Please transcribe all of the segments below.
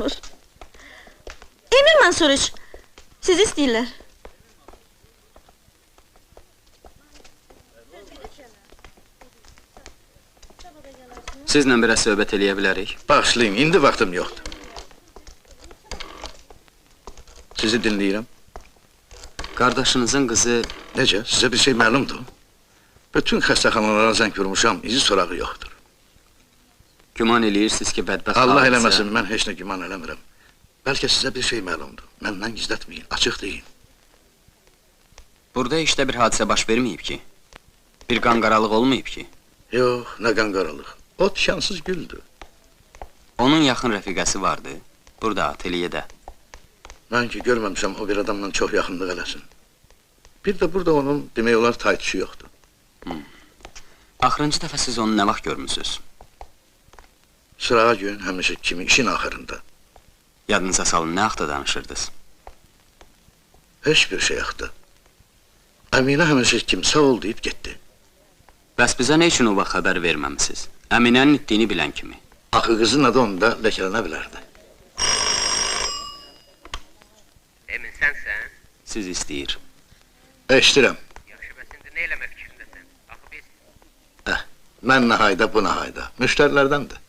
olur. Emir Mansuriç, sizi istəyirlər. Sizlə biraz söhbət eləyə bilərik. Başlayın, indi vaxtım yoxdur. Sizi dinləyirəm. Qardaşınızın qızı... Necə, sizə bir şey məlumdur? Bütün xəstəxanalara zəng vurmuşam, izi sorağı yoxdur. Güman eləyirsiniz ki, bədbəxt Allah hadisə- eləməsin, mən heç nə güman eləmirəm. Bəlkə sizə bir şey məlumdur. Məndən gizlətməyin, açıq deyin. Burada işdə bir hadisə baş verməyib ki? Bir qanqaralıq olmayıb ki? Yox, nə qanqaralıq. O tişansız güldür. Onun yaxın rəfiqəsi vardı, burada, ateliyədə. Mən ki, görməmişəm o bir adamla çox yaxınlıq eləsin. Bir də burada onun, demək olar, taytçı yoxdur. Axırıncı dəfə siz onu nə vaxt görmüsünüz? Sırağa gün, həmişə kimi, işin axırında. Yadınıza salın, nə haqda danışırdınız? Heç bir şey yaxdı. Əminə həmişə kim sağ ol deyib getdi. Bəs bizə nə üçün o vaxt xəbər verməmisiniz? Əminənin itdiyini bilən kimi. Axı qızın adı onda ləkələnə bilərdi. Emin sənsən? Siz istəyir. Eşdirəm. Yaxşı, bəs indi nə eləmək fikrindəsən? Axı biz... Mən nəhayda, bu nəhayda. Müştərilərdəndir.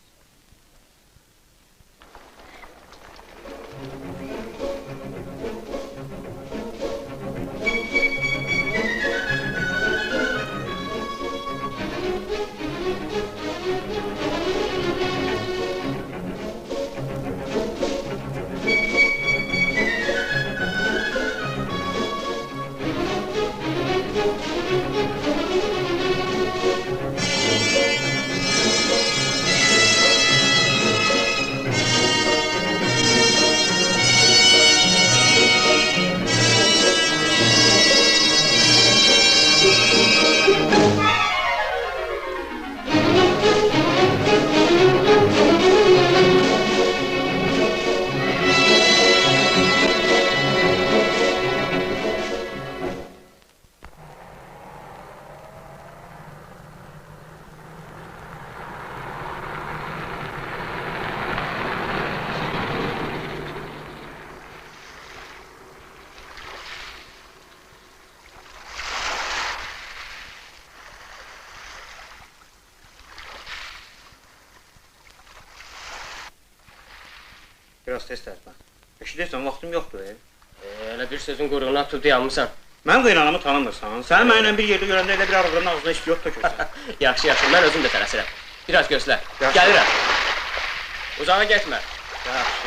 Biraz tez tərpən. Eşidirsən, vaxtım yoxdur. Elə bir sözün quyruğuna atıb dayanmısan. Mən qıyranamı tanımırsan. Sən mənimlə bir yerdə görəndə elə bir arıqların ağzına istiot tökürsən. Yaxşı, yaxşı, mən özüm də tələsirəm. Biraz gözlə, Yaxşı. gəlirəm. Uzağa getmə. Yaxşı.